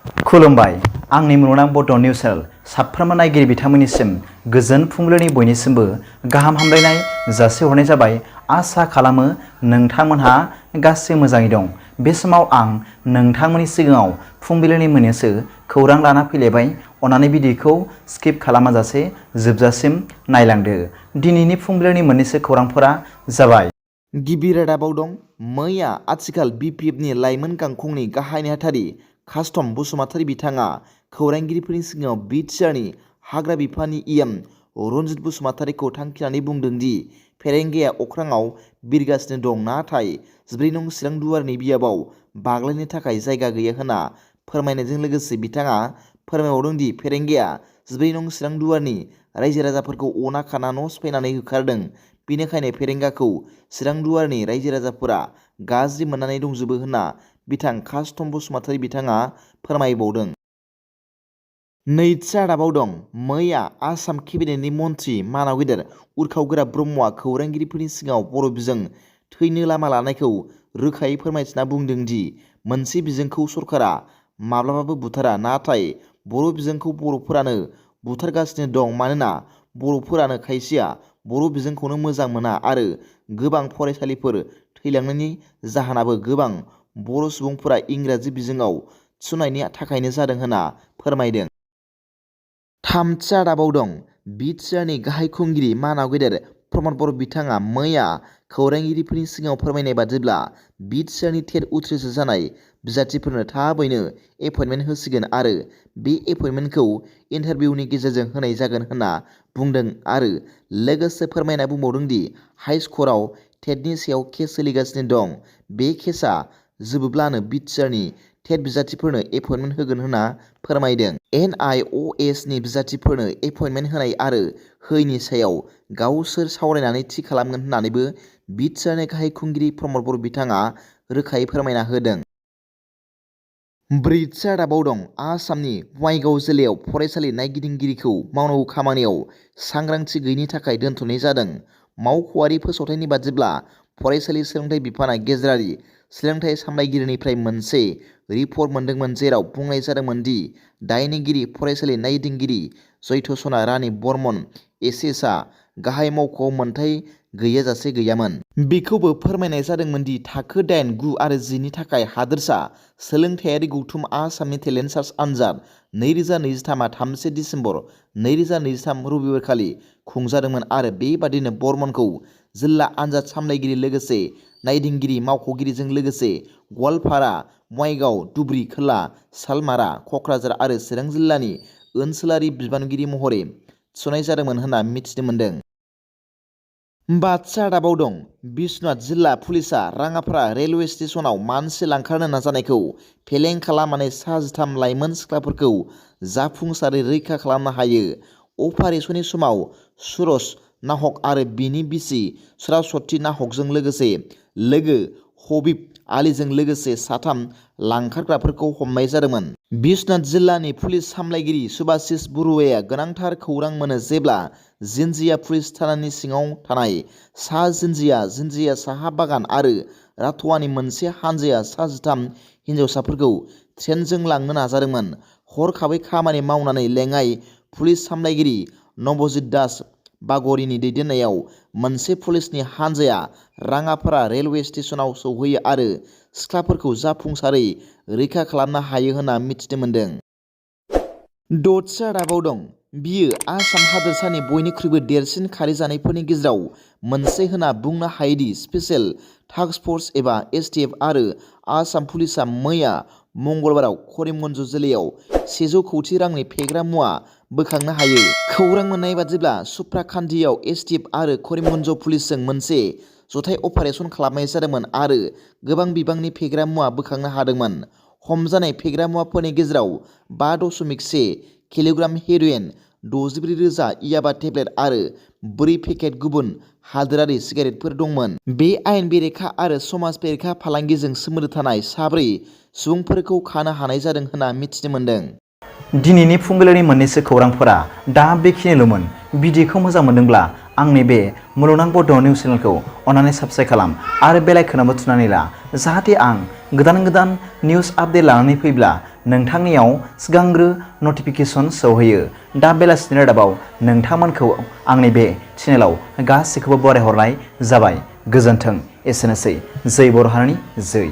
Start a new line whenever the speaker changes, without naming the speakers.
खुलुमबाय आंनि मुलुगनां बड' निउस चेनेल साफ्रोमबो नायगिरि बिथांमोननिसिम गोजोन फुंबिलिनि बयनिसिमबो गाहाम हामलायनाय जासिहरनाय जाबाय। आसा खालामो नोंथांमोनहा गासै मोजाङै दं। बे समाव आं नोंथांमोननि सिगाङाव फुंबिलिनि मोननैसो खौरां लाना फैलायबाय। अन्नानै भिडिअखौ स्किप खालामाजासे जोबजासिम नायलांदो। दिनैनि फुंबिलिनि मोननैसो खौरांफोरा जाबाय। गिबि रादाबाव दं। मैया आथिखाल BPFनि लाइमोन गांखंनि गाहाय नेहाथारि कास्टम बसुमतारी बिथाङा खौरांगिरिफोरनि सिगाङाव BTRनि हाग्रा बिफाननि EM रनजित बसुमतारीखौ थांखिनानै बुंदों दि फेरेंगाया अख्राङाव बिरगासिनो दं, नाथाय 14 नं चिरां-दुवारनि बियाबाव बाग्लायनो थाखाय जायगा गैया होनना फोरमायनायजों लोगोसे बिथाङा फोरमायबावदों दि फेरेंगाया 14 नं चिरां-दुवारनि रायजो राजाफोरखौ अना खाना न' सिफायनानै होखारदों। बेनिखायनो फेरेंगाखौ चिरां-दुवारनि रायजो राजाफोरा गाज्रि मोननानै दंजोबो होनना बिथां कास्टम बसुमतारी बिथाङा फोरमायबावदों। नैथि रादाबाव दं। मैया आसाम केबिनेटनि मन्थ्रि मानाव गेदेर उर्खावगोरा ब्रह्मआ खौरांगिरिफोरनि सिगाङाव बर' बिजों थैनो लामा लानायखौ रोखायै फोरमायथिना बुंदों दि मोनसे बिजोंखौ सरकारा माब्लाबाबो बुथारा, नाथाय बर' बिजोंखौ बर'फोरानो बुथारगासिनो दं। मानोना बर'फोरानो खायसेया बर' बिजोंखौनो मोजां मोना आरो गोबां फरायसालिफोर थैलांनायनि जाहोनाबो गोबां बर' सुबुंफोरा इंराजि बिजोङाव थिसननायनि थाखायनो जादों होनना फोरमायदों। थामथि रादाबाव दं। BTRनि गाहाय खुंगिरि मानाव गेदेर प्रमद बर' बिथाङा मैया खौरांगिरिफोरनि सिगाङाव फोरमायनाय बादिब्ला BTRनि टेट उथ्रिसार जानाय बिजाथिफोरनो थाबैनो एपइन्टमेन्ट होसिगोन आरो बे एपइन्टमेन्टखौ इन्टारभिउनि गेजेरजों होनाय जागोन होनना बुंदों आरो लोगोसे फोरमायना बुंबावदों दि हाइक'र्टआव टेटनि सायाव केस सोलिगासिनो दं। बे केसआ जोबोब्लानो BTRनि टेट बिजाथिफोरनो एपइन्टमेन्ट होगोन होनना फोरमायदों। NIOSनि बिजाथिफोरनो एपइन्टमेन्ट होनाय आरो होयैनि सायाव गावसोर सावरायनानै थि खालामगोन होननानैबो BTRनि गाहाय खुंगिरि प्रमद बर' बिथाङा रोखायै फोरमायना होदों। ब्रैथि रादाबाव दं। आसामनि बङाइगाव जिल्लायाव फरायसालि नायगिदिंगिरिखौ मावनांगौ खामानियाव सांग्रांथि गैयिनि थाखाय दोनथ'नाय जादों। मावख'आरि फोसावथायनि बादिब्ला फरायसालि सोलोंथाइ बिफाना गेजेरारि सोलोंथाइ सामलायगिरिनिफ्राय मोनसे रिपर्ट मोनदोंमोन, जेराव बुंनाय जादोंमोन दि दायनिगिरि फरायसालि नायगिदिंगिरि जयन्तसना रानी बर्मन एसएसआ गाहाय मावख'आव मोनथाय गैयाजासे गैयामोन। बेखौबो फोरमायनाय जादोंमोन दि थाखो 8, 9 आरो 10 नि थाखाय हादोरसा सोलोंथायारि गौथुम आसामनि टेलेन्ट सार्च आनजाद 2023 आ 31 दिसेम्बर 2023 रबिबारखालि खुंजादोंमोन आरो बेबादिनो बर्मनखौ जिल्ला आनजाद सामलायगिरि लोगोसे नायदिंगिरि मावख'गिरिजों लोगोसे गवालपारा, बङाइगाव, धुबरी खोला, सालमारा, क'क्राझार आरो चिरां जिल्लानि ओनसोलारि बिबानगिरि महरै थिसननाय जादोंमोन होनना मिथिनो मोन्दों। बाथि रादाबाव दं। बिश्वनाथ जिल्ला पुलिसआ राङापारा रेलवे स्टेशनाव मानसि लांखारनो नाजानायखौ फेलें खालामनानै सा 13 लाइमोन सिख्लाफोरखौ जाफुंसारै रैखा खालामनो हायो। अपारेशननि समाव सुरज नाहक आरो बिनि बिसि सरास्वती नाहकजों लोगोसे लोगो हबिब आलीजों लोगोसे 3 लांखारग्राफोरखौ हमनाय जादोंमोन। बिश्वनाथ जिल्लानि पुलिस सामलायगिरि सुभाशिष बरुवाया गोनांथार खौरां मोनो जेब्ला जिन्जिया पुलिस थानानि सिङाव थानाय सा जिन्जिया साहा बागान आरो रातवानि मोनसे हानजाया सा 13 हिनजावसाफोरखौ ट्रेनजों लांनो नाजादोंमोन। हरखाबै खामानि मावनानै लेङाइ पुलिस सामलायगिरि नबजित दास बागरिनि दैदेननायाव मोनसे पुलिसनि हानजाया राङापारा रेलवे स्टेशनाव सौहैयो आरो सिख्लाफोरखौ जाफुंसारै रैखा खालामनो हायो होनना मिथिनो मोन्दों। द'थि रादाबाव दं। बियो आसाम हादोरसानि बयनिख्रुइबो देरसिन खारिजानायफोरनि गेजेराव मोनसे होनना बुंनो हायोदि स्पेशेल टास्क फर्स एबा STF आरो आसाम पुलिसआ मैया मंगलबाराव करिमगन्ज जिल्लायाव 100 कौटि रांनि फेग्रा मुवा बोखांनो हायो। खौरां मोननाय बादिब्ला सुप्राकान्दियाव STF आरो करिमगन्ज पुलिसजों मोनसे जथाय अपारेशन खालामनाय जादोंमोन आरो गोबां बिबांनि फेग्रा मुवा बोखांनो हादोंमोन। हमजानाय फेग्रा मुवाफोरनि गेजेराव 5.1 किल'ग्राम हेर'इन, 64,000 याबा टेब्लेट आरो 4 पेकेट गुबुन हादोरारि सिगारेटफोर दंमोन। बे आयेन बेरेखा आरो समाज बेरेखा फालांगिजों सोमोन्दो थानाय 4 सुबुंफोरखौ खानो हानाय जादों होनना मिथिनो मोन्दों। दिनैनि फुंबिलिनि मोननैसो खौरांफोरा दा बेखिनिल'मोन। भिडिअखौ मोजां मोनदोंब्ला आंनि बे मुलुगनां बड' निउस चेनेलखौ अन्नानै साबस्क्राइब खालाम आरो बेल आइकनआवबो थुनानै ला, जाहाथे आं गोदान निउस आपडेट लानानै फैब्ला
नोंथांनियाव सिगांग्रो नटिफिकेसन सौहैयो। दा बेलासिनि रादाबाव नोंथांमोनखौ आंनि बे चेनेलाव गासैखौबो बरायहरनाय जाबाय। गोजोन्थों। एसेनोसै। जै बर' हारिनि जै।